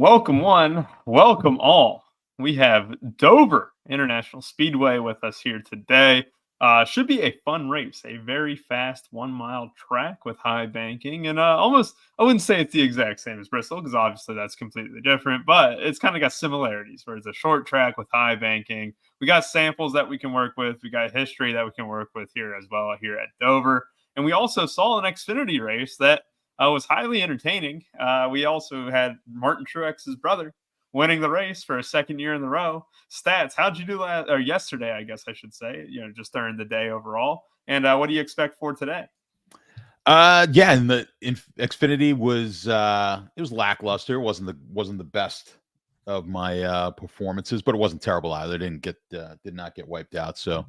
Welcome one, welcome all. We have Dover International Speedway with us here today. Should be a fun race, a very fast 1 mile track with high banking and almost, I wouldn't say it's the exact same as Bristol because obviously that's completely different, but it's kind of got similarities where it's a short track with high banking. We got samples that we can work with. We got history that we can work with here as well here at Dover. And we also saw an Xfinity race that was highly entertaining. We also had Martin Truex's brother winning the race for a second year in a row. Stats, how'd you do that? Or yesterday, I guess I should say, just during the day overall. And what do you expect for today? Yeah, and the Xfinity was it was lackluster. It wasn't the best of my performances, but it wasn't terrible either. Did not get wiped out. So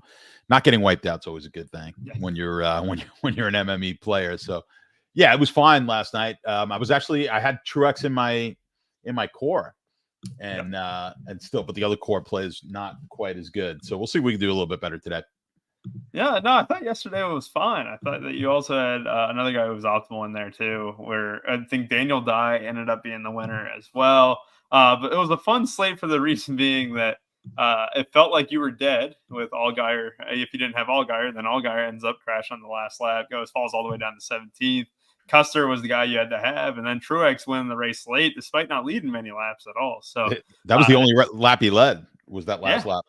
not getting wiped out is always a good thing when you're when you're an MME player. So yeah, it was fine last night. I had Truex in my core, and still, but the other core plays not quite as good. So we'll see if we can do a little bit better today. Yeah, no, I thought yesterday was fine. I thought that you also had another guy who was optimal in there too, where I think Daniel Dye ended up being the winner as well. But it was a fun slate for the reason being that it felt like you were dead with Allgaier. If you didn't have Allgaier, then Allgaier ends up crashing on the last lap, falls all the way down to 17th. Custer was the guy you had to have, and then Truex winning the race late despite not leading many laps at all. So that was the only lap he led, was that last lap.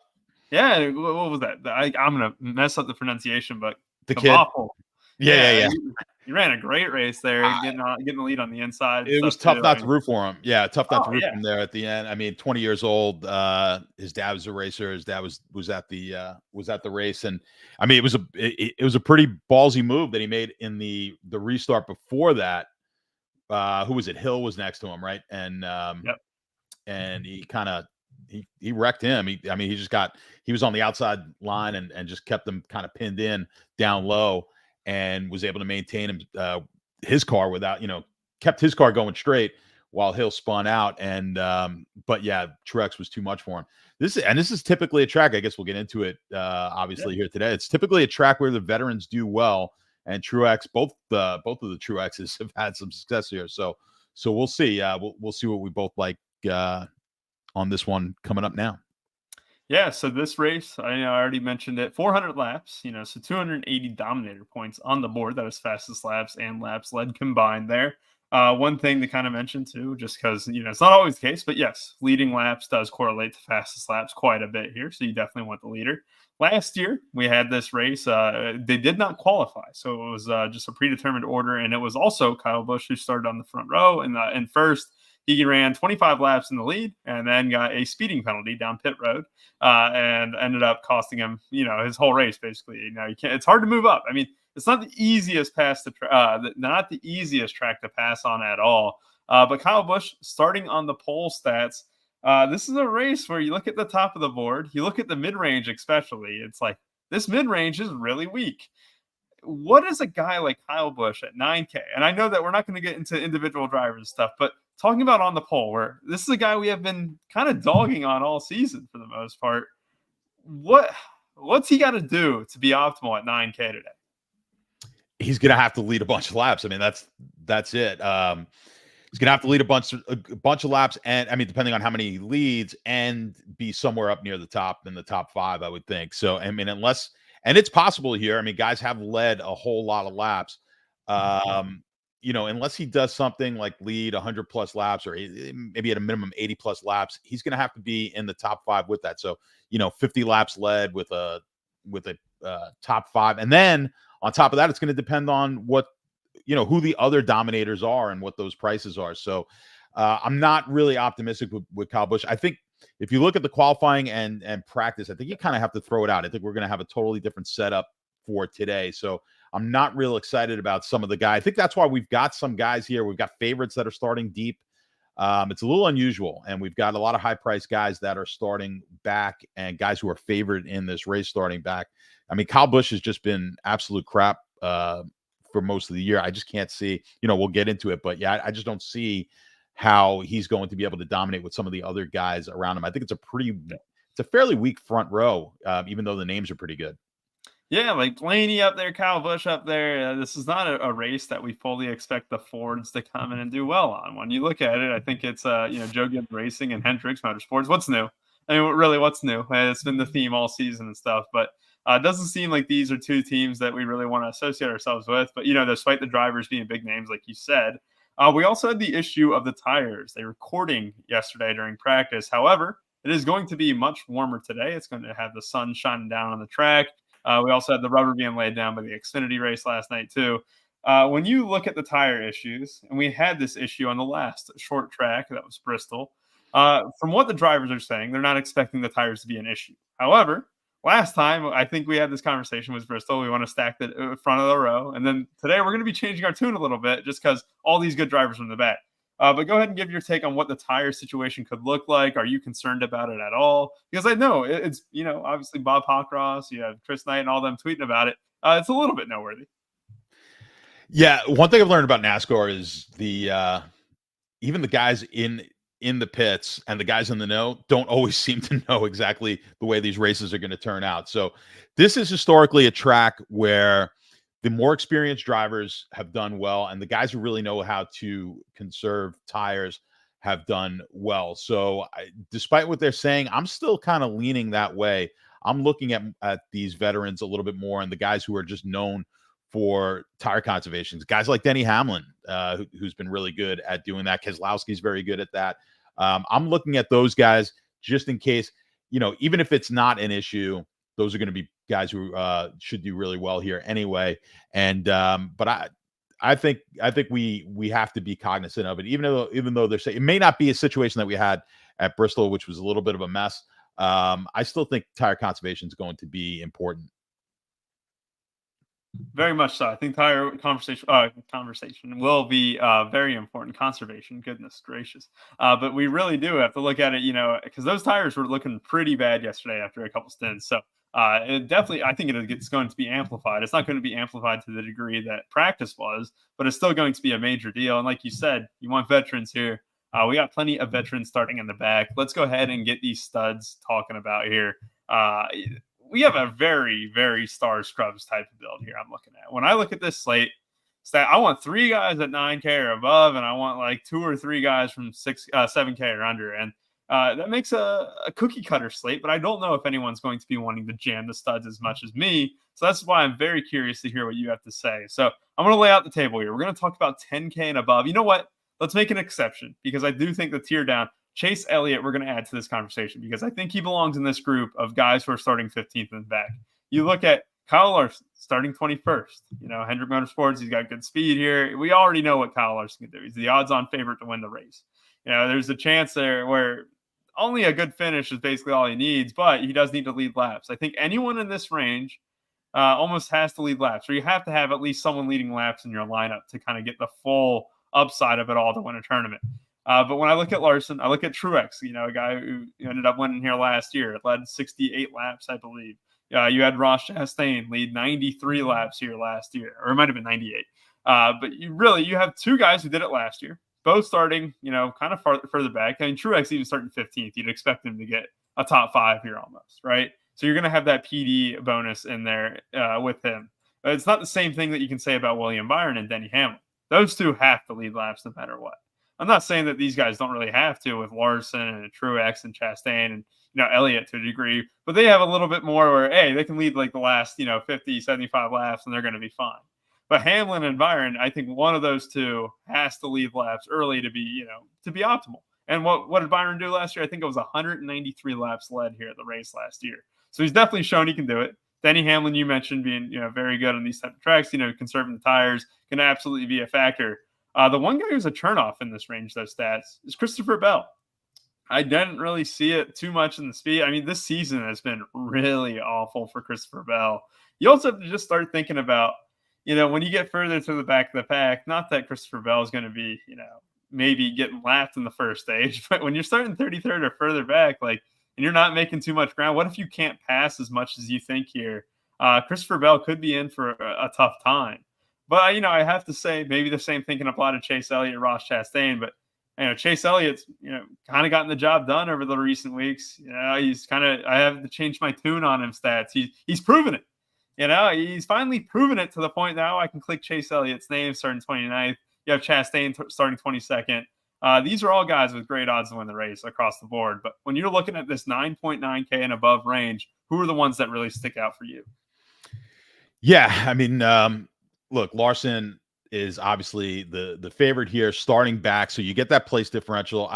Yeah, what was that? I'm going to mess up the pronunciation, but the kid. Waffle. Yeah. He ran a great race there, getting the lead on the inside. It was tough not to root for him. Yeah, tough not to root for him there at the end. I mean, 20 years old. His dad was a racer. His dad was at the race, and I mean, it was a pretty ballsy move that he made in the restart before that. Who was it? Hill was next to him, right? And and he kind of he wrecked him. He was on the outside line and just kept them kind of pinned in down low, and was able to maintain his car without, kept his car going straight while Hill spun out. And but yeah, Truex was too much for him. This is typically a track, I guess we'll get into it obviously here today. It's typically a track where the veterans do well, and Truex, both of the Truexes have had some success here. So we'll see. We'll see what we both like on this one coming up now. Yeah, so this race, I already mentioned it, 400 laps, so 280 dominator points on the board. That is fastest laps and laps led combined there. One thing to kind of mention too, just because, it's not always the case, but yes, leading laps does correlate to fastest laps quite a bit here. So you definitely want the leader. Last year, we had this race. They did not qualify. So it was just a predetermined order. And it was also Kyle Busch who started on the front row in first. He ran 25 laps in the lead and then got a speeding penalty down pit road and ended up costing him, his whole race, basically. It's hard to move up. I mean, it's not the easiest not the easiest track to pass on at all. But Kyle Busch starting on the pole stats. This is a race where you look at the top of the board, you look at the mid-range especially. It's like this mid-range is really weak. What is a guy like Kyle Busch at 9K? And I know that we're not going to get into individual drivers and stuff, but talking about on the pole, where this is a guy we have been kind of dogging on all season for the most part. What's he got to do to be optimal at 9K today? He's going to have to lead a bunch of laps. I mean, that's it. He's going to have to lead a bunch of laps, and I mean, depending on how many he leads, and be somewhere up near the top in the top 5, I would think. So, I mean, and it's possible here. I mean, guys have led a whole lot of laps. Unless he does something like lead 100 plus laps, or maybe at a minimum 80 plus laps, he's going to have to be in the top 5 with that. So, 50 laps led with a top 5. And then on top of that, it's going to depend on what, who the other dominators are and what those prices are. So I'm not really optimistic with Kyle Busch. I think if you look at the qualifying and practice, I think you kind of have to throw it out. I think we're going to have a totally different setup for today. So I'm not real excited about some of the guys. I think that's why we've got some guys here. We've got favorites that are starting deep. It's a little unusual, and we've got a lot of high-priced guys that are starting back and guys who are favored in this race starting back. I mean, Kyle Busch has just been absolute crap for most of the year. I just can't see, we'll get into it, but yeah, I just don't see how he's going to be able to dominate with some of the other guys around him. I think it's a fairly weak front row, even though the names are pretty good. Yeah, like Blaney up there, Kyle Busch up there. This is not a race that we fully expect the Fords to come in and do well on. When you look at it, I think it's Joe Gibbs Racing and Hendricks Motorsports. What's new? I mean, really, what's new? It's been the theme all season and stuff, but it doesn't seem like these are two teams that we really want to associate ourselves with. But despite the drivers being big names, like you said, we also had the issue of the tires. They were cording yesterday during practice. However, it is going to be much warmer today. It's going to have the sun shining down on the track. We also had the rubber being laid down by the Xfinity race last night, too. When you look at the tire issues, and we had this issue on the last short track, that was Bristol, from what the drivers are saying, they're not expecting the tires to be an issue. However, last time, I think we had this conversation with Bristol. We want to stack the front of the row. And then today, we're going to be changing our tune a little bit just because all these good drivers from the back. But go ahead and give your take on what the tire situation could look like. Are you concerned about it at all? Because I know it's, obviously Bob Hockross, you have Chris Knight and all them tweeting about it. It's a little bit noteworthy. Yeah. One thing I've learned about NASCAR is even the guys in the pits and the guys in the know don't always seem to know exactly the way these races are going to turn out. So this is historically a track where the more experienced drivers have done well, and the guys who really know how to conserve tires have done well. So despite what they're saying, I'm still kind of leaning that way. I'm looking at these veterans a little bit more, and the guys who are just known for tire conservations, guys like Denny Hamlin, who's been really good at doing that. Keselowski's very good at that. I'm looking at those guys just in case, even if it's not an issue, those are going to be guys who should do really well here anyway. And but I think we have to be cognizant of it, even though they're saying it may not be a situation that we had at Bristol, which was a little bit of a mess. I still think tire conservation is going to be important. Very much so. I think tire conversation will be very important. Conservation, goodness gracious. But we really do have to look at it, because those tires were looking pretty bad yesterday after a couple stints. So it definitely, I think it's going to be amplified. It's not going to be amplified to the degree that practice was, but it's still going to be a major deal. And like you said, you want veterans here. We got plenty of veterans starting in the back. Let's go ahead and get these studs talking about here. We have a very, very star scrubs type of build here I'm looking at. When I look at this slate, I want 3 guys at 9K or above, and I want like 2 or 3 guys from 7K or under. And that makes a cookie cutter slate, but I don't know if anyone's going to be wanting to jam the studs as much as me. So that's why I'm very curious to hear what you have to say. So I'm going to lay out the table here. We're going to talk about 10K and above. You know what? Let's make an exception, because I do think the tier down, Chase Elliott, we're going to add to this conversation, because I think he belongs in this group of guys who are starting 15th in the back. You look at Kyle Larson starting 21st. Hendrick Motorsports, he's got good speed here. We already know what Kyle Larson can do. He's the odds-on favorite to win the race. There's a chance there where only a good finish is basically all he needs, but he does need to lead laps. I think anyone in this range almost has to lead laps, or you have to have at least someone leading laps in your lineup to kind of get the full upside of it all to win a tournament. But when I look at Larson, I look at Truex, a guy who ended up winning here last year. It led 68 laps, I believe. You had Ross Chastain lead 93 laps here last year, or it might have been 98. But you have 2 guys who did it last year, both starting, kind of further back. I mean, Truex even starting 15th. You'd expect him to get a top 5 here almost, right? So you're going to have that PD bonus in there with him. But it's not the same thing that you can say about William Byron and Denny Hamlin. Those 2 have to lead laps no matter what. I'm not saying that these guys don't really have to with Larson and Truex and Chastain and, Elliott to a degree, but they have a little bit more where, hey, they can lead like the last, 50, 75 laps and they're going to be fine. But Hamlin and Byron, I think one of those 2 has to lead laps early to be, to be optimal. And what did Byron do last year? I think it was 193 laps led here at the race last year. So he's definitely shown he can do it. Denny Hamlin, you mentioned being, very good on these type of tracks, conserving the tires can absolutely be a factor. The one guy who's a turnoff in this range, those stats, is Christopher Bell. I didn't really see it too much in the speed. I mean, this season has been really awful for Christopher Bell. You also have to just start thinking about, when you get further to the back of the pack, not that Christopher Bell is going to be, maybe getting lapped in the first stage, but when you're starting 33rd or further back, and you're not making too much ground, what if you can't pass as much as you think here? Christopher Bell could be in for a tough time. But, I have to say maybe the same thing can apply to Chase Elliott, Ross Chastain. But, Chase Elliott's, kind of gotten the job done over the recent weeks. He's I have to change my tune on him stats. He's proven it. He's finally proven it to the point now I can click Chase Elliott's name starting 29th. You have Chastain starting 22nd. These are all guys with great odds to win the race across the board. But when you're looking at this 9.9K and above range, who are the ones that really stick out for you? Yeah, I mean, look, Larson is obviously the favorite here, starting back, so you get that place differential.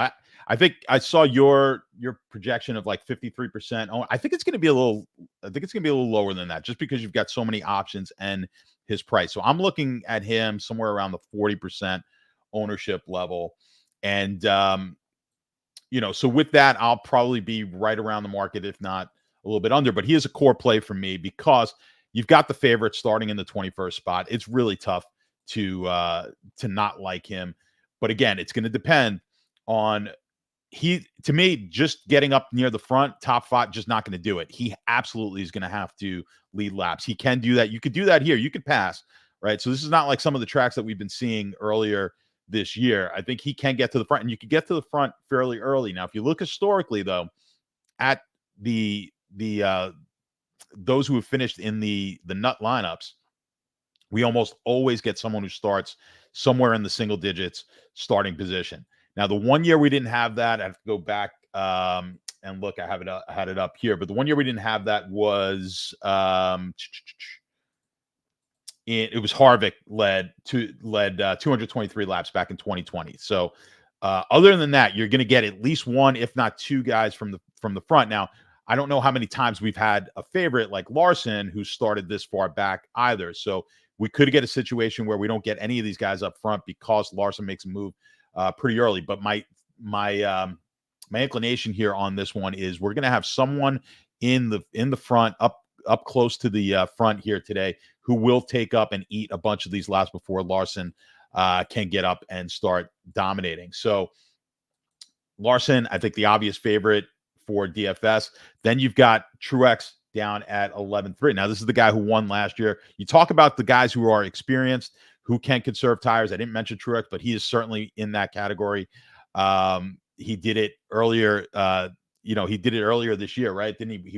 I think I saw your projection of like 53%. Oh, I think it's going to be a little lower than that, just because you've got so many options and his price. So I'm looking at him somewhere around the 40% ownership level, and so with that, I'll probably be right around the market, if not a little bit under. But he is a core play for me because you've got the favorite starting in the 21st spot. It's really tough to not like him. But again, it's going to depend on to me, just getting up near the front, top 5, just not going to do it. He absolutely is going to have to lead laps. He can do that. You could do that here. You could pass, right? So this is not like some of the tracks that we've been seeing earlier this year. I think he can get to the front, and you could get to the front fairly early. Now, if you look historically, though, at the those who have finished in the nut lineups, we almost always get someone who starts somewhere in the single digits starting position. Now, the one year we didn't have that, I have to go back and look. I had it up here, but the one year we didn't have that was it was Harvick led 223 laps back in 2020. So other than that, you're going to get at least one, if not two guys from the front. Now, I don't know how many times we've had a favorite like Larson who started this far back either. So we could get a situation where we don't get any of these guys up front because Larson makes a move pretty early. But my inclination here on this one is we're going to have someone in the front, up close to the front here today, who will take up and eat a bunch of these laps before Larson can get up and start dominating. So Larson, I think the obvious favorite for DFS. Then you've got Truex down at 11.3. Now, this is the guy who won last year. You talk about the guys who are experienced, who can conserve tires. I didn't mention Truex, but he is certainly in that category. He did it earlier. He did it earlier this year, right? Didn't he?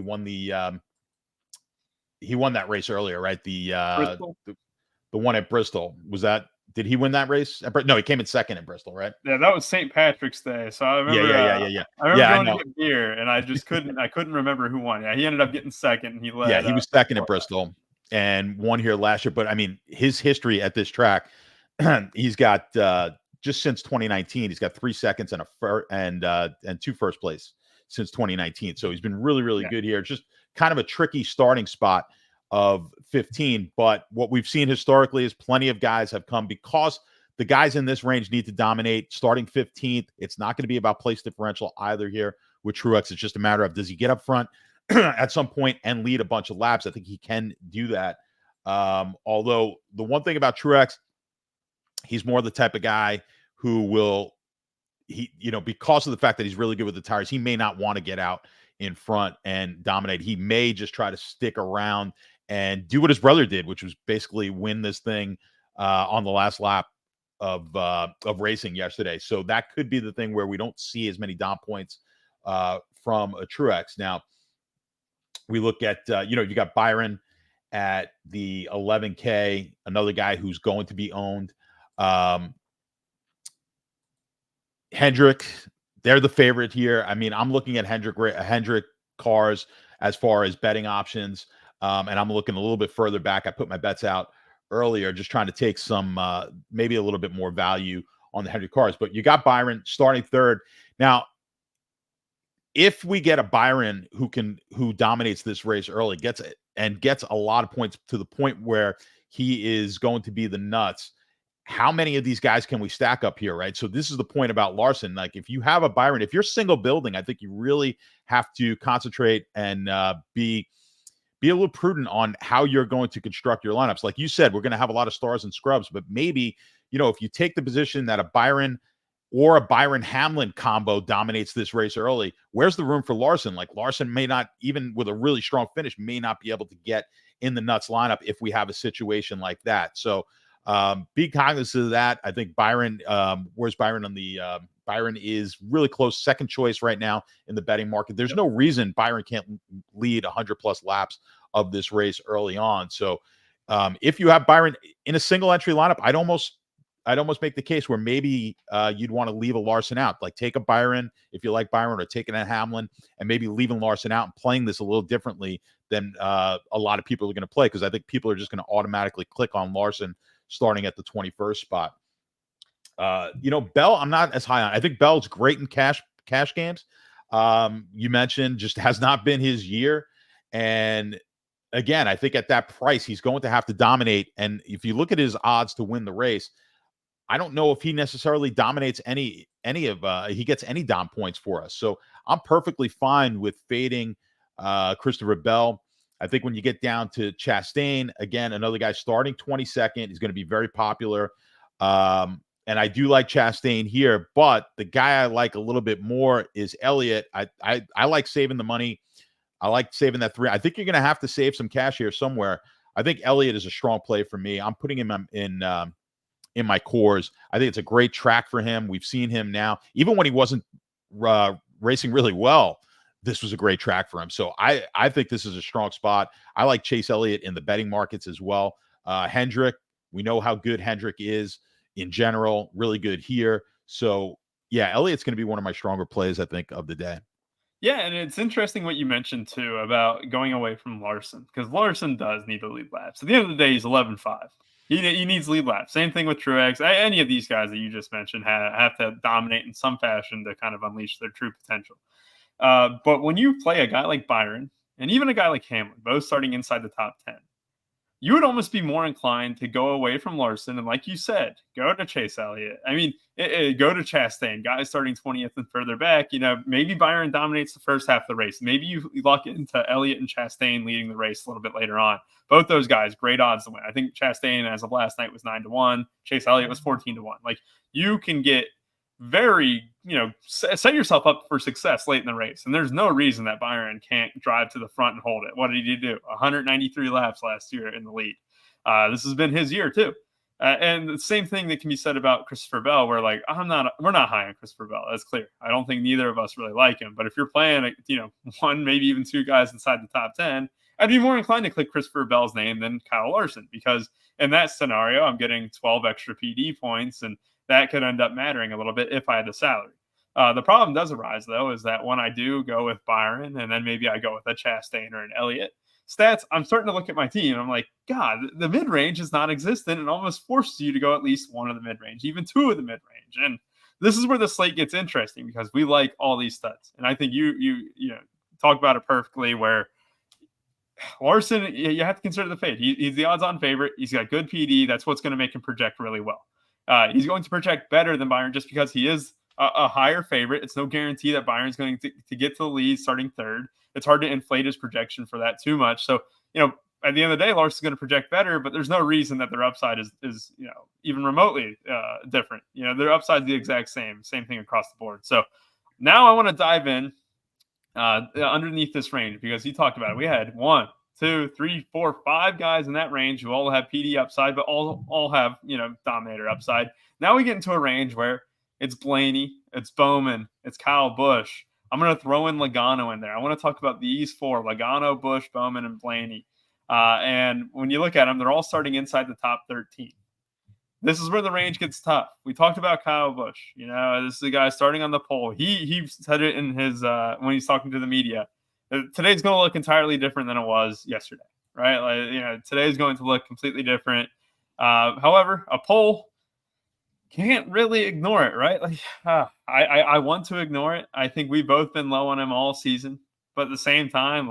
He won that race earlier, right? The one at Bristol. Did he win that race? No, he came in second at Bristol, right? Yeah, that was St. Patrick's Day. So I remember. Yeah. I remember going to get beer, and I just couldn't remember who won. Yeah, he ended up getting second, and he led. Yeah, he was second at Bristol and won here last year. But I mean, his history at this track, he's got just since 2019, he's got 3 seconds and 2 first place since 2019. So he's been really, really good here. Just kind of a tricky starting spot of 15. But what we've seen historically is plenty of guys have come because the guys in this range need to dominate. Starting 15th, it's not going to be about place differential either here with Truex. It's just a matter of, does he get up front at some point and lead a bunch of laps? I think he can do that. Although the one thing about Truex, he's more the type of guy who will, because of the fact that he's really good with the tires, he may not want to get out in front and dominate. He may just try to stick around and do what his brother did, which was basically win this thing on the last lap of racing yesterday. So that could be the thing where we don't see as many dom points from a Truex. Now, we look at, you got Byron at the 11K, another guy who's going to be owned. Hendrick, they're the favorite here. I mean, I'm looking at Hendrick cars as far as betting options, and I'm looking a little bit further back. I put my bets out earlier, just trying to take some maybe a little bit more value on the Hendrick cars. But you got Byron starting third. Now, if we get a Byron who dominates this race early, gets a lot of points to the point where he is going to be the nuts, how many of these guys can we stack up here, right? So this is the point about Larson. Like, if you have a Byron, if you're single building, I think you really have to concentrate and be a little prudent on how you're going to construct your lineups. Like you said, we're going to have a lot of stars and scrubs, but maybe, if you take the position that a Byron or a Byron Hamlin combo dominates this race early, where's the room for Larson? Like, Larson may not, even with a really strong finish, may not be able to get in the nuts lineup if we have a situation like that. So be cognizant of that. I think Byron, where's Byron on the Byron is really close, second choice right now in the betting market. There's no reason Byron can't lead 100 plus laps of this race early on. So if you have Byron in a single entry lineup, I'd almost make the case where maybe you'd want to leave a Larson out, like take a Byron if you like Byron, or taking a Hamlin and maybe leaving Larson out and playing this a little differently than a lot of people are going to play, because I think people are just going to automatically click on Larson starting at the 21st spot. Bell, I'm not as high on. I think Bell's great in cash games. You mentioned just has not been his year. And again, I think at that price, he's going to have to dominate. And if you look at his odds to win the race, I don't know if he necessarily dominates he gets any dom points for us. So I'm perfectly fine with fading Christopher Bell. I think when you get down to Chastain, again, another guy starting 22nd, he's going to be very popular. And I do like Chastain here, but the guy I like a little bit more is Elliott. I like saving the money. I like saving that 3. I think you're going to have to save some cash here somewhere. I think Elliott is a strong play for me. I'm putting him in my cores. I think it's a great track for him. We've seen him now, even when he wasn't racing really well, this was a great track for him. So I think this is a strong spot. I like Chase Elliott in the betting markets as well. Hendrick, we know how good Hendrick is in general, really good here. So yeah, Elliott's going to be one of my stronger plays, I think, of the day. Yeah, and it's interesting what you mentioned too about going away from Larson, because Larson does need to lead laps. At the end of the day, he's 11.5. He needs lead laps. Same thing with Truex. Any of these guys that you just mentioned have to dominate in some fashion to kind of unleash their true potential. But when you play a guy like Byron and even a guy like Hamlin, both starting inside the top 10, you would almost be more inclined to go away from Larson and, like you said, go to Chase Elliott. I mean, go to Chastain, guys starting 20th and further back. Maybe Byron dominates the first half of the race. Maybe you lock into Elliott and Chastain leading the race a little bit later on. Both those guys, great odds to win. I think Chastain, as of last night, was 9-1. Chase Elliott was 14-1. Like, you can get very, set yourself up for success late in the race. And there's no reason that Byron can't drive to the front and hold it. What did he do? 193 laps last year in the lead. This has been his year too. And the same thing that can be said about Christopher Bell, where we're not high on Christopher Bell. That's clear. I don't think neither of us really like him. But if you're playing, one, maybe even 2 guys inside the top 10, I'd be more inclined to click Christopher Bell's name than Kyle Larson, because in that scenario, I'm getting 12 extra PD points, and that could end up mattering a little bit if I had the salary. The problem does arise, though, is that when I do go with Byron and then maybe I go with a Chastain or an Elliott stats, I'm starting to look at my team and I'm like, God, the mid-range is non-existent and almost forces you to go at least one of the mid-range, even 2 of the mid-range. And this is where the slate gets interesting, because we like all these studs. And I think you talk about it perfectly, where Larson, you have to consider the fade. He's the odds-on favorite. He's got good PD. That's what's going to make him project really well. He's going to project better than Byron just because he is a higher favorite. It's no guarantee that Byron's going to get to the lead starting third. It's hard to inflate his projection for that too much. So, at the end of the day, Larson's going to project better, but there's no reason that their upside is even remotely different. Their upside is the exact same thing across the board. So now I want to dive in underneath this range, because you talked about it. We had 1, 2, 3, 4, 5 guys in that range who all have PD upside, but all have, dominator upside. Now we get into a range where it's Blaney, it's Bowman, it's Kyle Busch. I'm going to throw in Logano in there. I want to talk about these 4, Logano, Busch, Bowman, and Blaney. And when you look at them, they're all starting inside the top 13. This is where the range gets tough. We talked about Kyle Busch. This is a guy starting on the pole. He said it in his when he's talking to the media. Today's going to look entirely different than it was yesterday, right? Today's going to look completely different. However, a poll can't really ignore it, right? I want to ignore it. I think we've both been low on him all season, but at the same time,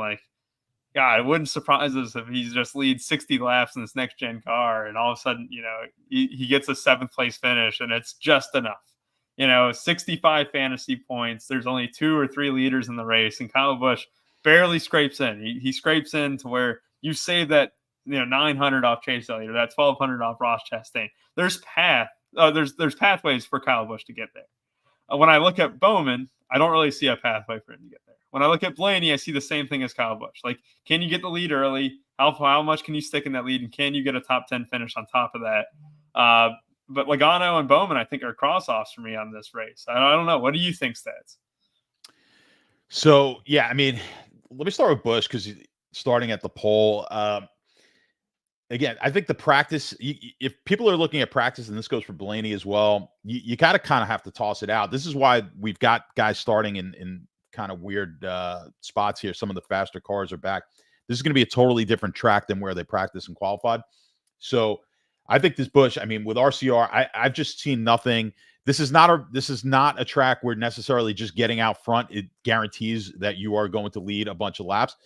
God, it wouldn't surprise us if he just leads 60 laps in this next gen car, and all of a sudden, he gets a 7th place finish, and it's just enough. 65 fantasy points. There's only 2 or 3 leaders in the race, and Kyle Busch barely scrapes in. He scrapes in to where you save that 900 off Chase Elliott, or that 1,200 off Ross Chastain. There's pathways for Kyle Busch to get there. When I look at Bowman, I don't really see a pathway for him to get there. When I look at Blaney, I see the same thing as Kyle Busch. Can you get the lead early? How much can you stick in that lead? And can you get a top 10 finish on top of that? But Logano and Bowman, I think, are cross-offs for me on this race. I don't know. What do you think, Stats? So, yeah, let me start with Busch, because starting at the pole. Again, I think the practice, if people are looking at practice, and this goes for Blaney as well, you got to kind of have to toss it out. This is why we've got guys starting in kind of weird spots here. Some of the faster cars are back. This is going to be a totally different track than where they practice and qualified. So I think this Busch, I mean, with RCR, I've just seen nothing. This is not a track where necessarily just getting out front, it guarantees that you are going to lead a bunch of laps.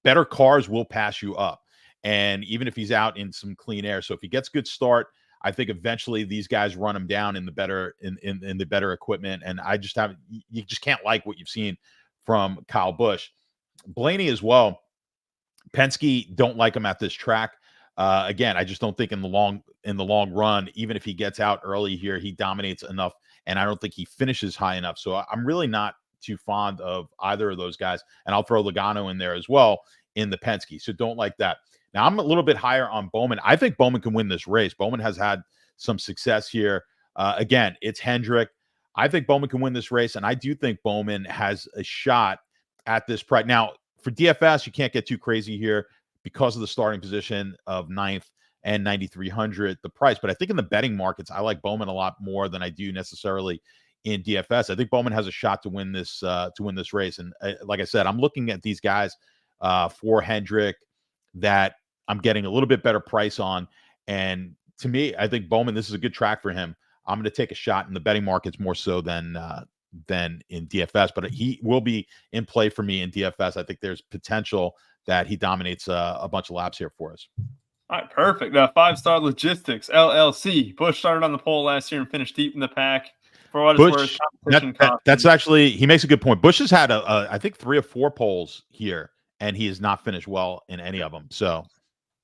Better cars will pass you up. And even if he's out in some clean air. So if he gets good start, I think eventually these guys run him down in the better in the better equipment. And you just can't like what you've seen from Kyle Busch. Blaney as well. Penske don't like him at this track. Again, I just don't think in the long run, even if he gets out early here, he dominates enough, and I don't think he finishes high enough. So I'm really not too fond of either of those guys, and I'll throw Logano in there as well in the Penske. So don't like that. Now I'm a little bit higher on Bowman. I think Bowman can win this race. Bowman has had some success here. Again, it's Hendrick. I think Bowman can win this race, and I do think Bowman has a shot at this price. Now, for DFS, you can't get too crazy here because of the starting position of 9th and 9,300, the price. But I think in the betting markets, I like Bowman a lot more than I do necessarily in DFS. I think Bowman has a shot to win this race. And like I said, I'm looking at these guys for Hendrick that I'm getting a little bit better price on. And to me, I think Bowman, this is a good track for him. I'm going to take a shot in the betting markets more so than in DFS, but he will be in play for me in DFS. I think there's potential that he dominates a bunch of laps here for us. All right, perfect. 5-Star Logistics, LLC. Busch started on the pole last year and finished deep in the pack. For what it's worth, that's actually, he makes a good point. Busch has had, I think, 3 or 4 poles here, and he has not finished well in any of them. So,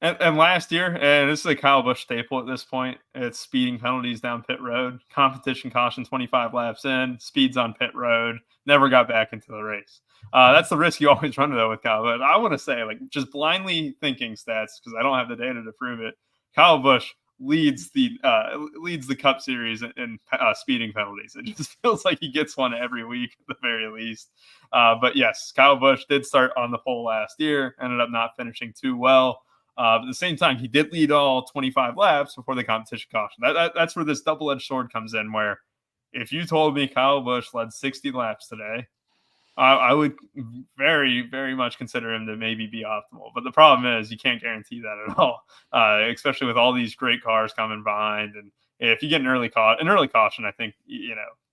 and last year, and this is a Kyle Busch staple at this point, it's speeding penalties down pit road, competition caution 25 laps in, speeds on pit road, never got back into the race. That's the risk you always run, though, with Kyle. But I want to say, like, just blindly thinking stats, because I don't have the data to prove it, Kyle Busch leads the Cup Series in speeding penalties. It just feels like he gets one every week at the very least. But yes, Kyle Busch did start on the pole last year, ended up not finishing too well. But at the same time, he did lead all 25 laps before the competition caution. That's where this double-edged sword comes in, where if you told me Kyle Busch led 60 laps today, I would very, very much consider him to maybe be optimal. But the problem is you can't guarantee that at all, especially with all these great cars coming behind. And if you get an early caution, I think,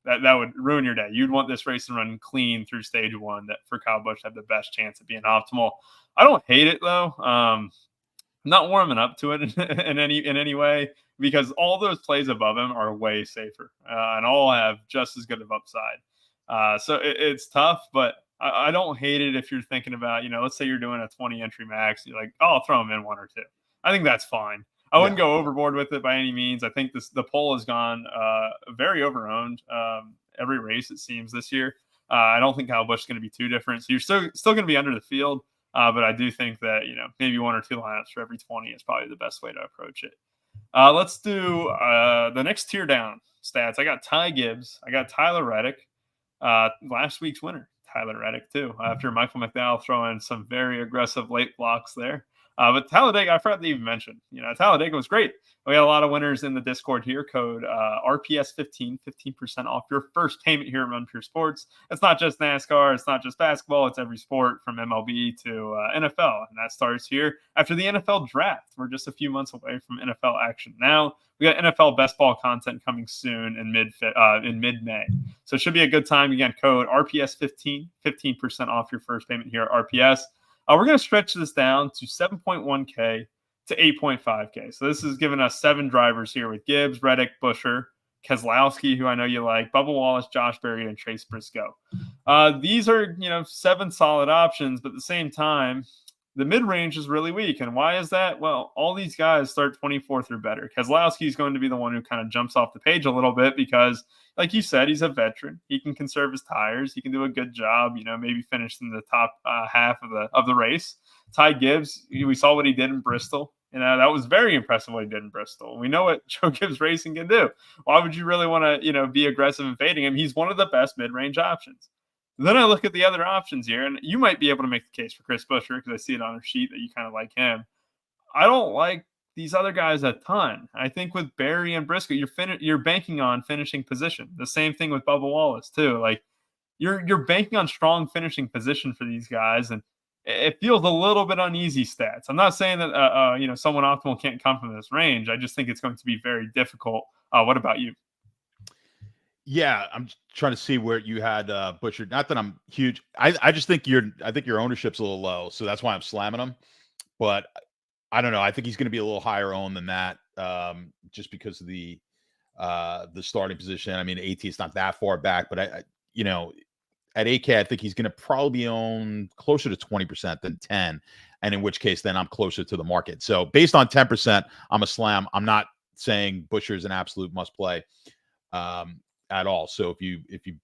that would ruin your day. You'd want this race to run clean through stage 1 that for Kyle Busch to have the best chance of being optimal. I don't hate it, though. I'm not warming up to it in any way, because all those plays above him are way safer and all have just as good of upside. So it's tough, but I don't hate it if you're thinking about, let's say you're doing a 20 entry max. You're like, oh, I'll throw him in 1 or 2. I think that's fine. I wouldn't go overboard with it by any means. I think the poll has gone very overowned every race, it seems, this year. I don't think Kyle Busch is going to be too different. So you're still going to be under the field. But I do think that, maybe 1 or 2 lineups for every 20 is probably the best way to approach it. Let's do the next tier down stats. I got Ty Gibbs. I got Tyler Reddick. Last week's winner, Tyler Reddick, too, after Michael McDowell throwing some very aggressive late blocks there. But Talladega, I forgot to even mention, Talladega was great. We had a lot of winners in the Discord here. Code RPS15, 15% off your first payment here at Run Pure Sports. It's not just NASCAR. It's not just basketball. It's every sport from MLB to NFL. And that starts here after the NFL draft. We're just a few months away from NFL action now. We got NFL best ball content coming soon in mid-May. So it should be a good time. Again, code RPS15, 15% off your first payment here at RPS. We're going to stretch this down to 7.1K to 8.5K. So this is giving us 7 drivers here with Gibbs, Reddick, Buescher, Keselowski, who I know you like, Bubba Wallace, Josh Berry, and Chase Briscoe. These are, 7 solid options, but at the same time, the mid-range is really weak. And why is that? Well, all these guys start 24th or better. Keselowski is going to be the one who kind of jumps off the page a little bit because, like you said, he's a veteran. He can conserve his tires. He can do a good job, maybe finish in the top half of the race. Ty Gibbs, we saw what he did in Bristol. That was very impressive what he did in Bristol. We know what Joe Gibbs Racing can do. Why would you really want to, be aggressive in fading him? He's one of the best mid-range options. Then I look at the other options here, and you might be able to make the case for Chris Buescher because I see it on her sheet that you kind of like him. I don't like these other guys a ton. I think with Barry and Briscoe, you're banking on finishing position. The same thing with Bubba Wallace too. Like you're banking on strong finishing position for these guys, and it feels a little bit uneasy stats. I'm not saying that someone optimal can't come from this range. I just think it's going to be very difficult. What about you? Yeah, I'm trying to see where you had Butcher. Not that I'm huge. I just think your ownership's a little low, so that's why I'm slamming him. But I don't know. I think he's going to be a little higher owned than that, just because of the starting position. I mean, AT is not that far back, but I at 8K, I think he's going to probably be owned closer to 20% than 10, and in which case, then I'm closer to the market. So based on 10%, I'm a slam. I'm not saying Butcher is an absolute must play at all. So if you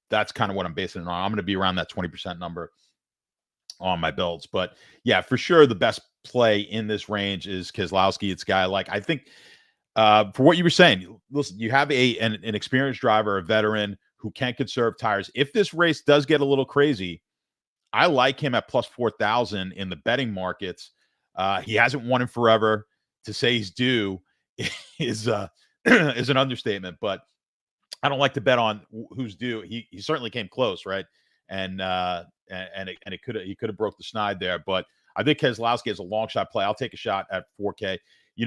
that's kind of what I'm basing it on. I'm going to be around that 20% number on my builds. But yeah, for sure, the best play in this range is Keselowski. It's a guy like, I think, for what you were saying, listen, you have an experienced driver, a veteran who can conserve tires. If this race does get a little crazy, I like him at plus 4,000 in the betting markets. He hasn't won in forever. To say he's due is an understatement, but I don't like to bet on who's due. He certainly came close, right? And he could have broke the schneid there, but I think Keselowski is a long shot play. I'll take a shot at 4K. We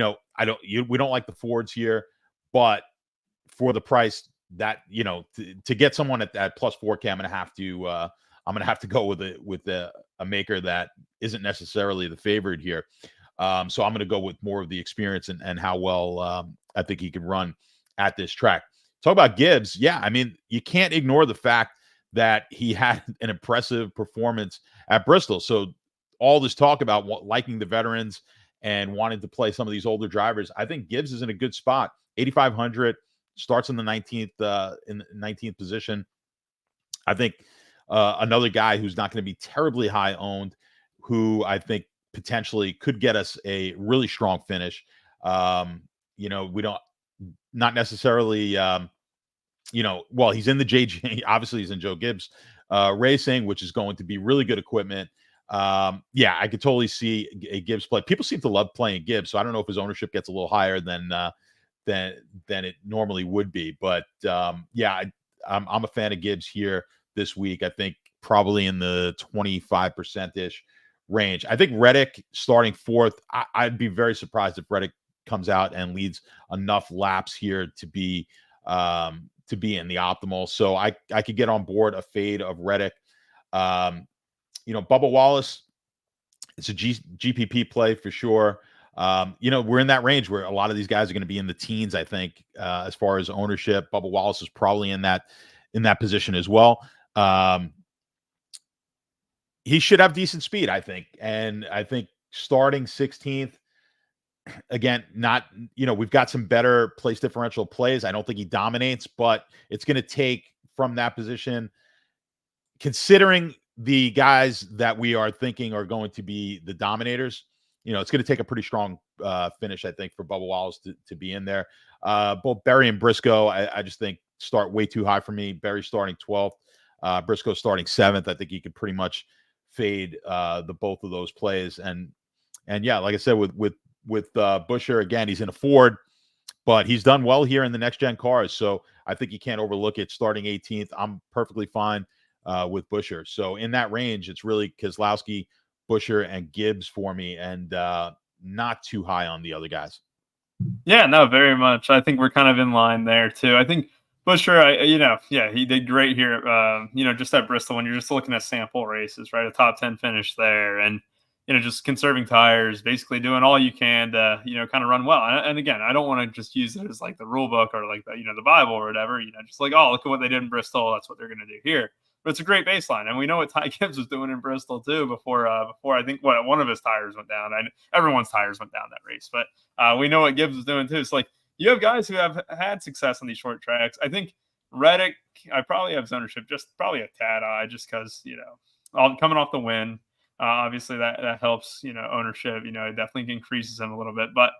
don't like the Fords here, but for the price that to get someone at plus 4K, I'm gonna have to go with a maker that isn't necessarily the favorite here. So I'm gonna go with more of the experience and how well I think he can run at this track. Talk about Gibbs. Yeah, I mean, you can't ignore the fact that he had an impressive performance at Bristol. So all this talk about liking the veterans and wanting to play some of these older drivers, I think Gibbs is in a good spot. 8,500, starts in the 19th position. I think another guy who's not going to be terribly high owned, who I think potentially could get us a really strong finish. We don't. Not necessarily, well, he's in the JG. Obviously, he's in Joe Gibbs Racing, which is going to be really good equipment. Yeah, I could totally see a Gibbs play. People seem to love playing Gibbs, so I don't know if his ownership gets a little higher than it normally would be. But yeah, I'm a fan of Gibbs here this week. I think probably in the 25% ish range. I think Reddick starting fourth. I'd be very surprised if Reddick comes out and leads enough laps here to be in the optimal. So I could get on board a fade of Reddick. Bubba Wallace, it's a GPP play for sure. We're in that range where a lot of these guys are going to be in the teens, I think, as far as ownership. Bubba Wallace is probably in that position as well. He should have decent speed, I think. And I think starting 16th, again, we've got some better place differential plays. I don't think he dominates, but it's going to take from that position, considering the guys that we are thinking are going to be the dominators. It's going to take a pretty strong finish, I think, for Bubba Wallace to be in there. Both Barry and Briscoe, I just think start way too high for me. Barry starting 12th, Briscoe starting 7th. I think you could pretty much fade the both of those plays. And yeah, like I said, with Buescher, again, he's in a Ford, but he's done well here in the next gen cars. So I think you can't overlook it. Starting 18th, I'm perfectly fine with Buescher. So in that range, it's really Keselowski, Buescher, and Gibbs for me, and not too high on the other guys. Yeah, no, very much. I think we're kind of in line there too. I think Buescher, he did great here. Just at Bristol, when you're just looking at sample races, right? A top 10 finish there, and just conserving tires, basically doing all you can to, kind of run well. And again, I don't want to just use it as like the rule book or like the Bible or whatever, just like, oh, look at what they did in Bristol. That's what they're going to do here. But it's a great baseline. And we know what Ty Gibbs was doing in Bristol too before I think one of his tires went down. Everyone's tires went down that race, but we know what Gibbs was doing too. It's like you have guys who have had success on these short tracks. I think Reddick, I probably have his ownership just probably a tad high just because, coming off the win. Obviously that helps, ownership, it definitely increases him a little bit, but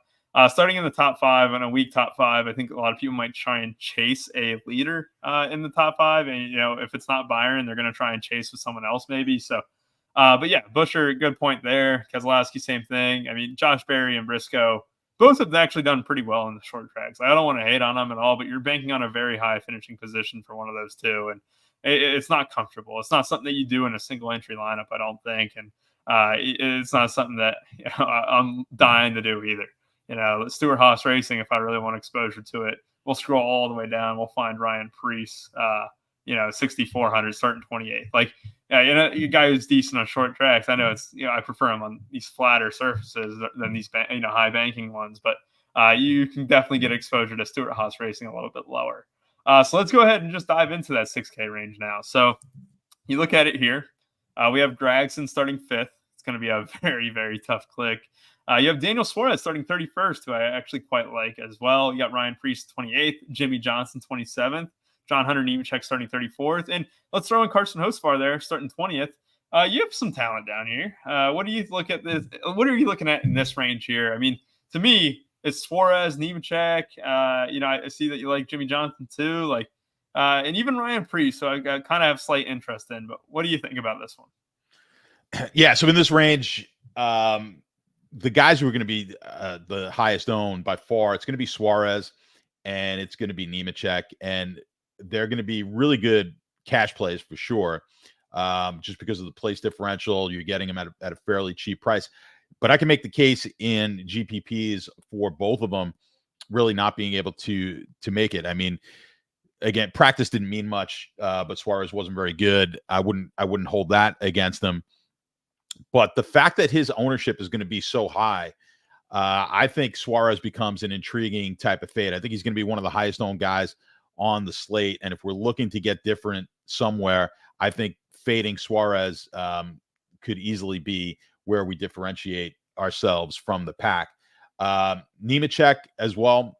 Starting in the top 5 on a weak top 5, I think a lot of people might try and chase a leader in the top 5. And, if it's not Byron, they're going to try and chase with someone else maybe. So, but yeah, Busher, good point there. Keselowski, same thing. I mean, Josh Berry and Briscoe, both have actually done pretty well in the short tracks. I don't want to hate on them at all, but you're banking on a very high finishing position for one of those two. And it's not comfortable. It's not something that you do in a single entry lineup, I don't think. And it's not something that I'm dying to do either. Stewart Haas Racing, if I really want exposure to it, we'll scroll all the way down. We'll find Ryan Preece, 6,400 starting 28th. Like, a guy who's decent on short tracks. I know it's, I prefer him on these flatter surfaces than these, high banking ones, but you can definitely get exposure to Stewart Haas Racing a little bit lower. So let's go ahead and just dive into that 6K range now. So you look at it here. We have Gragson starting 5th. It's going to be a very, very tough click. You have Daniel Suarez starting 31st, who I actually quite like as well. You got Ryan Preece 28th, Jimmy Johnson 27th, John Hunter Nemechek starting 34th, and let's throw in Carson Hocevar there starting 20th. You have some talent down here. What do you look at this? What are you looking at in this range here? I mean, to me, it's Suarez, Nemechek. I see that you like Jimmy Johnson too, and even Ryan Preece. So I kind of have slight interest in. But what do you think about this one? Yeah, so in this range, the guys who are going to be the highest owned by far, it's going to be Suarez and it's going to be Nemechek, and they're going to be really good cash plays for sure, just because of the place differential. You're getting them at a fairly cheap price. But I can make the case in GPPs for both of them really not being able to make it. I mean, again, practice didn't mean much, but Suarez wasn't very good. I wouldn't hold that against them. But the fact that his ownership is going to be so high, I think Suarez becomes an intriguing type of fade. I think he's going to be one of the highest owned guys on the slate. And if we're looking to get different somewhere, I think fading Suarez could easily be where we differentiate ourselves from the pack. Nemechek as well.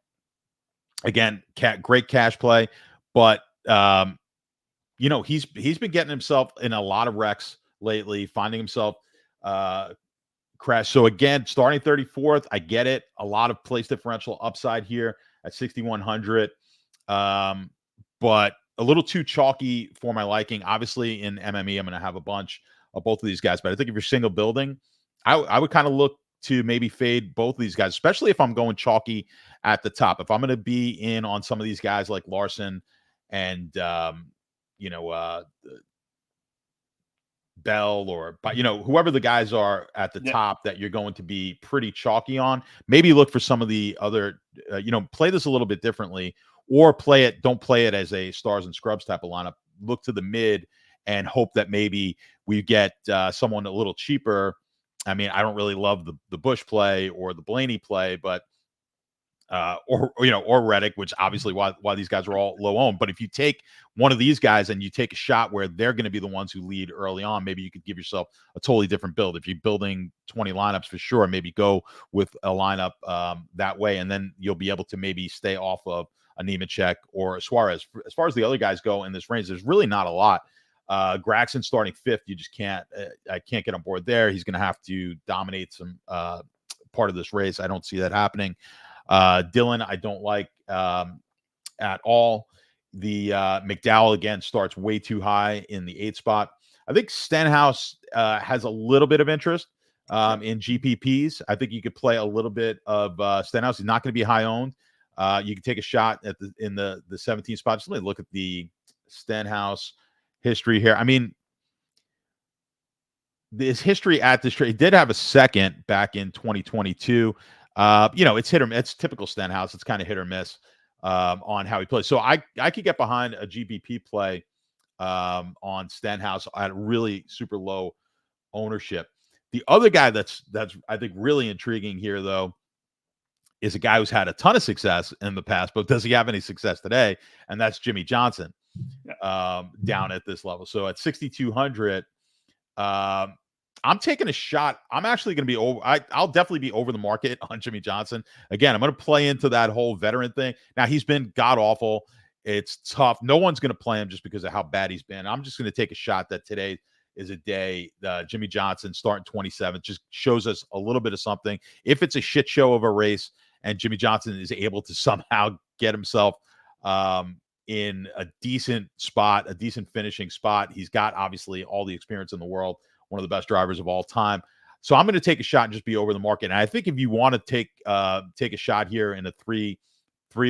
Again, great cash play, but he's been getting himself in a lot of wrecks lately, finding himself crash. So again, starting 34th, I get it. A lot of place differential upside here at 6,100, but a little too chalky for my liking. Obviously, in MME, I'm going to have a bunch of both of these guys, but I think if you're single building, I would kind of look to maybe fade both of these guys, especially if I'm going chalky at the top. If I'm going to be in on some of these guys like Larson and Bell but whoever the guys are at the top that you're going to be pretty chalky on, maybe look for some of the other, play this a little bit differently, or don't play it as a stars and scrubs type of lineup. Look to the mid and hope that maybe we get someone a little cheaper. I mean, I don't really love the Busch play or the Blaney play, but or Reddick, which obviously why these guys are all low owned. But if you take one of these guys and you take a shot where they're going to be the ones who lead early on, maybe you could give yourself a totally different build. If you're building 20 lineups for sure, maybe go with a lineup that way, and then you'll be able to maybe stay off of a Nemechek or a Suarez. As far as the other guys go in this range, there's really not a lot. Gragson starting 5th, you just can't. I can't get on board there. He's going to have to dominate some part of this race. I don't see that happening. Dylan, I don't like at all. The McDowell again starts way too high in the 8th spot. I think Stenhouse has a little bit of interest in GPPs. I think you could play a little bit of Stenhouse. He's not going to be high owned. You can take a shot in the 17th spot. Just let me look at the Stenhouse history here. I mean, his history at this trade, he did have a second back in 2022. It's hit or miss. It's typical Stenhouse. It's kind of hit or miss on how he plays. So I could get behind a GPP play on Stenhouse at really super low ownership. The other guy that's I think really intriguing here, though, is a guy who's had a ton of success in the past, but does he have any success today? And that's Jimmy Johnson down at this level. So at 6,200, I'm taking a shot. I'm actually going to be over. I'll definitely be over the market on Jimmy Johnson. Again, I'm going to play into that whole veteran thing. Now, he's been god awful. It's tough. No one's going to play him just because of how bad he's been. I'm just going to take a shot that today is a day. Jimmy Johnson starting 27th just shows us a little bit of something. If it's a shit show of a race and Jimmy Johnson is able to somehow get himself in a decent spot, a decent finishing spot. He's got obviously all the experience in the world, one of the best drivers of all time. So I'm going to take a shot and just be over the market. And I think if you want to take a shot here in a 3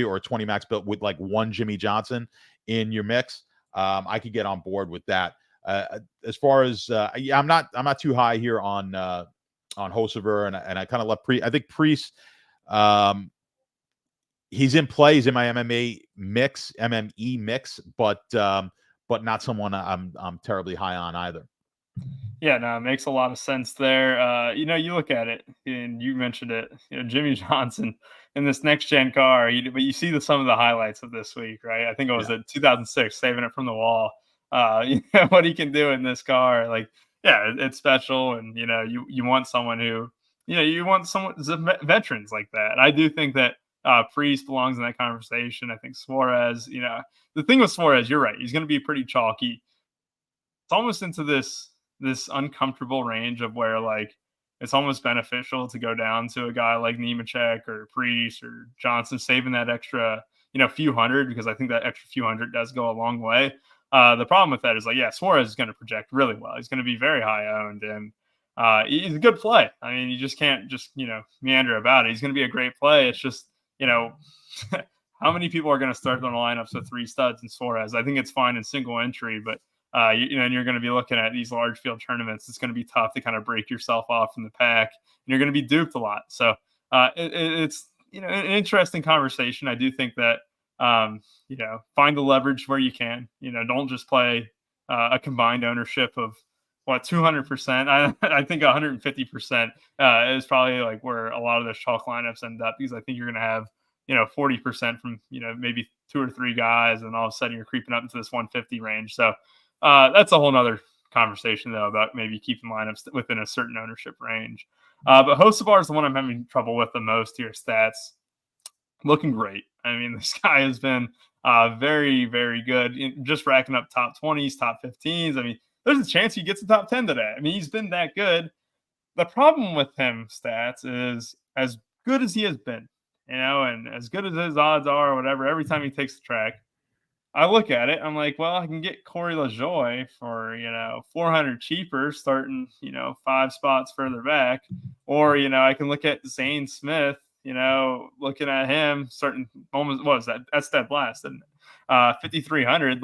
or 20 max built with like one Jimmy Johnson in your mix, I could get on board with that. As far as I'm not too high here on Hocevar, and I kind of left I think Priest. He's in play. He's in my MME mix, but not someone I'm terribly high on either. Yeah, no, it makes a lot of sense there. You look at it, and you mentioned it. Jimmy Johnson in this next gen car, but you see some of the highlights of this week, right? I think it was at 2006, saving it from the wall. What he can do in this car, it's special, and you want someone who, you want someone veterans like that. I do think that Priest belongs in that conversation. I think Suarez, the thing with Suarez, you're right, he's going to be pretty chalky. It's almost into this uncomfortable range of where it's almost beneficial to go down to a guy like Nemechek or Priest or Johnson, saving that extra, few hundred, because I think that extra few hundred does go a long way. The problem with that is Suarez is going to project really well. He's going to be very high owned, and he's a good play. I mean, you just can't meander about it. He's going to be a great play. It's just, how many people are going to start on the lineups with 3 studs and Suarez? I think it's fine in single entry, but and you're going to be looking at these large field tournaments. It's going to be tough to kind of break yourself off from the pack, and you're going to be duped a lot. So it's an interesting conversation. I do think that find the leverage where you can. Don't just play a combined ownership of 200%. I think 150% is probably where a lot of those chalk lineups end up, because I think you're going to have 40% from maybe 2 or 3 guys, and all of a sudden you're creeping up into this 150 range. So that's a whole nother conversation though, about maybe keeping lineups within a certain ownership range. But Hocevar is the one I'm having trouble with the most here. Stats looking great. I mean, this guy has been very, very good, just racking up top 20s, top 15s. I mean, there's a chance he gets the top 10 today. I mean, he's been that good. The problem with him, Stats, is as good as he has been, and as good as his odds are or whatever, every time he takes the track, I look at it, I'm like, well, I can get Corey LaJoie for, 400 cheaper, starting, 5 spots further back. Or, I can look at Zane Smith, looking at him starting almost, what was that? That's dead last, isn't it? 5,300,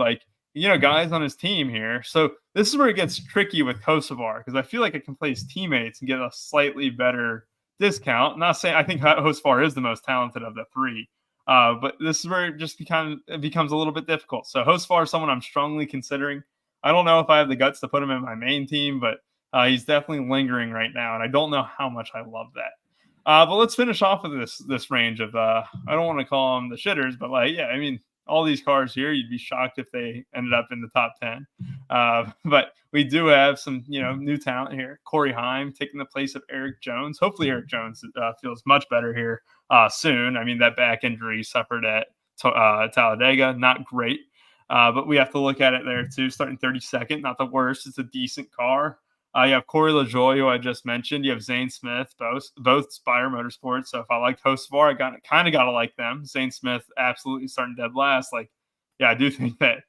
guys on his team here. So this is where it gets tricky with Hocevar, because I feel like I can play his teammates and get a slightly better discount. I'm not saying I think Hocevar is the most talented of the 3. But this is where it just becomes a little bit difficult. So Hocevar is someone I'm strongly considering. I don't know if I have the guts to put him in my main team, but he's definitely lingering right now, and I don't know how much I love that. But let's finish off with this range of I don't want to call them the shitters, but all these cars here, you'd be shocked if they ended up in the top 10. But we do have some, new talent here. Corey Heim taking the place of Eric Jones. Hopefully Eric Jones feels much better here soon. I mean, that back injury he suffered at Talladega, not great. But we have to look at it there too. Starting 32nd, not the worst. It's a decent car. You have Corey LaJoie, who I just mentioned. You have Zane Smith, both Spire Motorsports. So if I liked Hocevar, I kind of got to like them. Zane Smith absolutely starting dead last. I do think that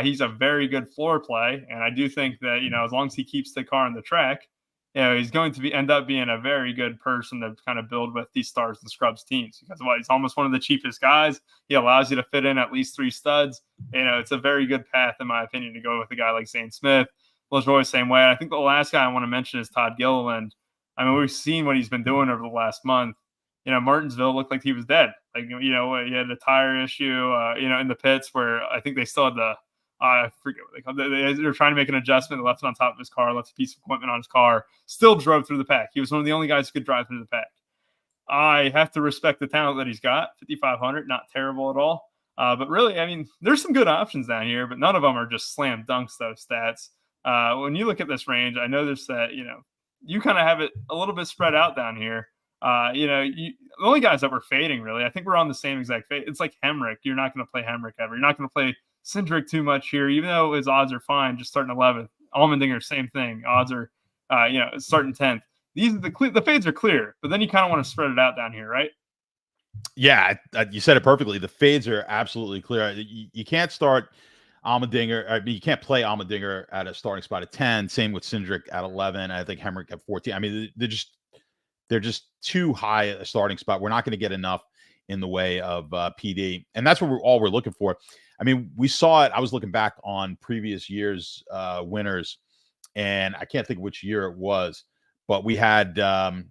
he's a very good floor play. And I do think that, as long as he keeps the car on the track, he's going to end up being a very good person to kind of build with these stars and scrubs teams, because he's almost one of the cheapest guys. He allows you to fit in at least 3 studs. It's a very good path, in my opinion, to go with a guy like Zane Smith. LaJoie, same way. And I think the last guy I want to mention is Todd Gilliland. I mean, we've seen what he's been doing over the last month. Martinsville looked like he was dead. He had a tire issue, in the pits, where I think they still had I forget what they call it. They were trying to make an adjustment. They left it on top of his car, left a piece of equipment on his car, still drove through the pack. He was one of the only guys who could drive through the pack. I have to respect the talent that he's got. 5,500, not terrible at all. But really, there's some good options down here, but none of them are just slam dunks, those stats. When you look at this range, I noticed that, you kind of have it a little bit spread out down here. The only guys that were fading, really, I think we're on the same exact fade. It's like Hemrick. You're not going to play Hemrick ever. You're not going to play Cindric too much here, even though his odds are fine, just starting 11th. Allmendinger, same thing. Odds are, starting 10th. The fades are clear, but then you kind of want to spread it out down here, right? Yeah, you said it perfectly. The fades are absolutely clear. You can't start Allmendinger. I mean, you can't play Allmendinger at a starting spot at 10. Same with Cindric at 11. I think Hemrick at 14. I mean, they're just too high a starting spot. We're not going to get enough in the way of PD, and that's what we're looking for. I mean, we saw it. I was looking back on previous years' winners, and I can't think which year it was, but we had some,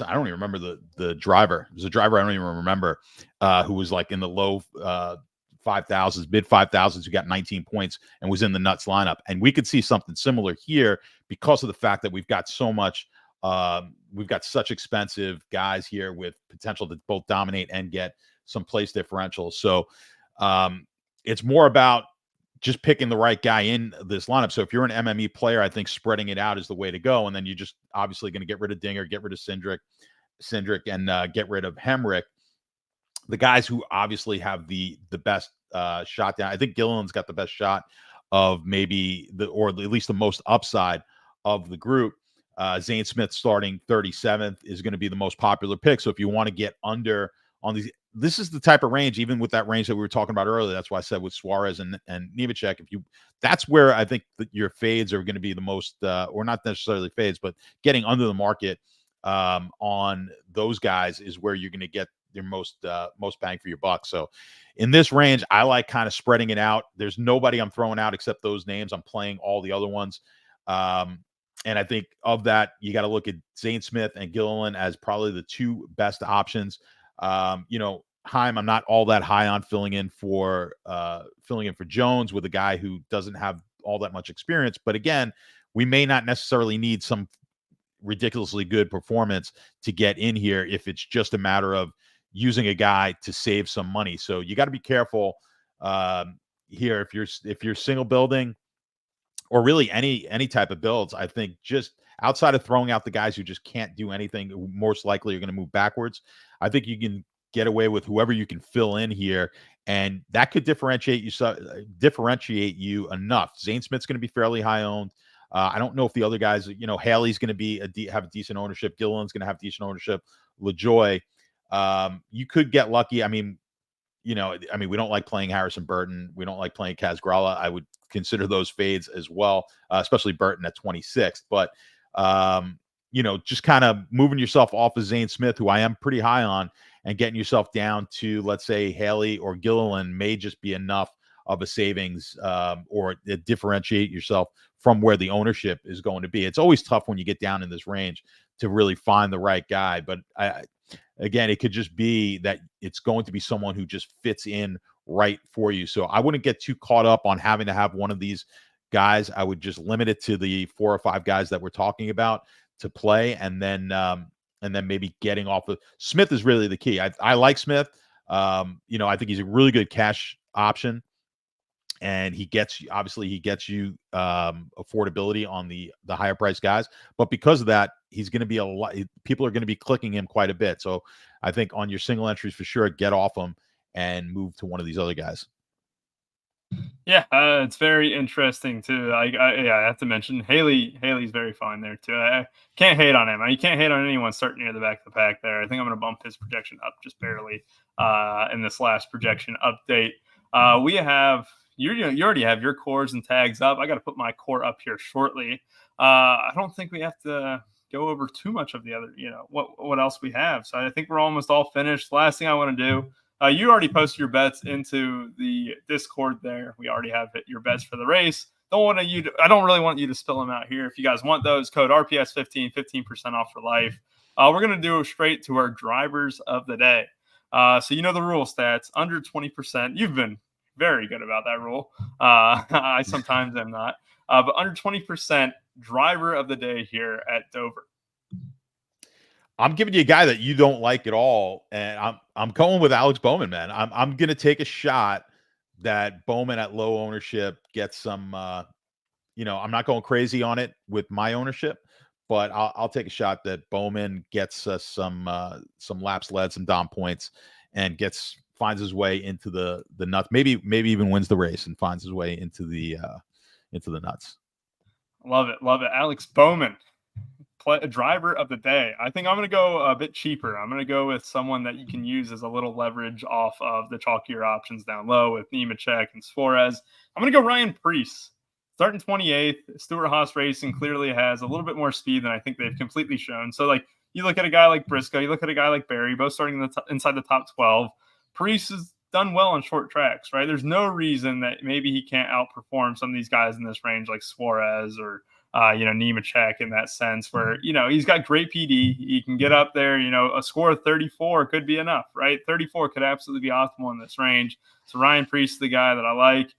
I don't even remember the driver. It was a driver I don't even remember who was like in the low 5,000s, mid 5,000s, who got 19 points and was in the nuts lineup. And we could see something similar here because of the fact that we've got so much. We've got such expensive guys here with potential to both dominate and get some place differentials. So it's more about just picking the right guy in this lineup. So if you're an MME player, I think spreading it out is the way to go. And then you're just obviously going to get rid of Dinger, get rid of Cindric, and get rid of Hemrick. The guys who obviously have the best shot down. I think Gilliland's got the best shot of maybe or at least the most upside of the group. Zane Smith starting 37th is going to be the most popular pick. So if you want to get under on these, this is the type of range, even with that range that we were talking about earlier. That's why I said with Suarez and Nemechek, that's where I think that your fades are going to be the most, or not necessarily fades, but getting under the market on those guys is where you're going to get your most bang for your buck. So in this range, I like kind of spreading it out. There's nobody I'm throwing out except those names. I'm playing all the other ones. And I think of that, you got to look at Zane Smith and Gilliland as probably the two best options. Heim, I'm not all that high on filling in for Jones with a guy who doesn't have all that much experience. But again, we may not necessarily need some ridiculously good performance to get in here if it's just a matter of using a guy to save some money. So you got to be careful here if you're single building or really any type of builds. I think just outside of throwing out the guys who just can't do anything, who most likely are going to move backwards, I think you can get away with whoever you can fill in here, and that could differentiate you enough. Zane Smith's going to be fairly high owned. I don't know if the other guys, Haley's going to have a decent ownership. Gilliland's going to have decent ownership. LaJoy, you could get lucky. I mean, we don't like playing Harrison Burton. We don't like playing Kaz Gralla. I would consider those fades as well, especially Burton at 26th. But, just kind of moving yourself off of Zane Smith, who I am pretty high on, and getting yourself down to, let's say, Haley or Gilliland may just be enough of a savings or differentiate yourself from where the ownership is going to be. It's always tough when you get down in this range to really find the right guy. But again, it could just be that it's going to be someone who just fits in right for you. So I wouldn't get too caught up on having to have one of these guys. I would just limit it to the 4 or 5 guys that we're talking about to play. And then maybe getting off of Smith is really the key. I like Smith. I think he's a really good cash option. And he gets you affordability on the higher price guys. But because of that, he's going to be people are going to be clicking him quite a bit. So I think on your single entries for sure, get off him and move to one of these other guys. Yeah, it's very interesting too. I have to mention Haley's very fine there too. I can't hate on him. You can't hate on anyone starting near the back of the pack there. I think I'm going to bump his projection up just barely in this last projection update. We have you already have your cores and tags up. I got to put my core up here shortly. I don't think we have to go over too much of the other, what else we have. So I think we're almost all finished. Last thing I want to do. You already posted your bets into the Discord there. We already have your bets for the race. I don't really want you to spill them out here. If you guys want those, code RPS15, 15% off for life. We're going to do straight to our drivers of the day. So the rule stats, under 20%. You've been very good about that rule. I sometimes am not. But under 20% driver of the day here at Dover. I'm giving you a guy that you don't like at all, and I'm going with Alex Bowman, man. I'm going to take a shot that Bowman at low ownership gets some. I'm not going crazy on it with my ownership, but I'll take a shot that Bowman gets us some laps led, some Dom points, and finds his way into the nuts. Maybe even wins the race and finds his way into the nuts. Love it, Alex Bowman. driver of the day. I think I'm going to go a bit cheaper. I'm going to go with someone that you can use as a little leverage off of the chalkier options down low with Nemechek and Suarez. I'm going to go Ryan Preece. Starting 28th, Stewart-Haas Racing clearly has a little bit more speed than I think they've completely shown. So, like, you look at a guy like Briscoe, you look at a guy like Barry, both starting inside the top 12. Preece has done well on short tracks, right? There's no reason that maybe he can't outperform some of these guys in this range, like Suarez or Nemechek in that sense, where he's got great PD. He can get up there. A score of 34 could be enough, right? 34 could absolutely be optimal in this range. So Ryan Preece, the guy that I like.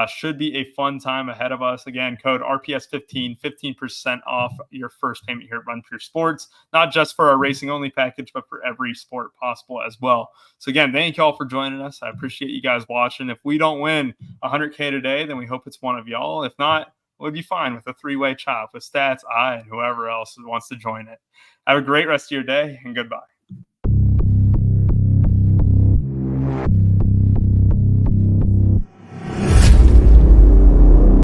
Should be a fun time ahead of us. Again, code RPS15, 15% off your first payment here at Run Pure Sports, not just for our racing only package, but for every sport possible as well. So again, thank you all for joining us. I appreciate you guys watching. If we don't win 100K today, then we hope it's one of y'all. If not, we'll be fine with a 3-way chop with Stats, I, and whoever else wants to join it. Have a great rest of your day, and goodbye.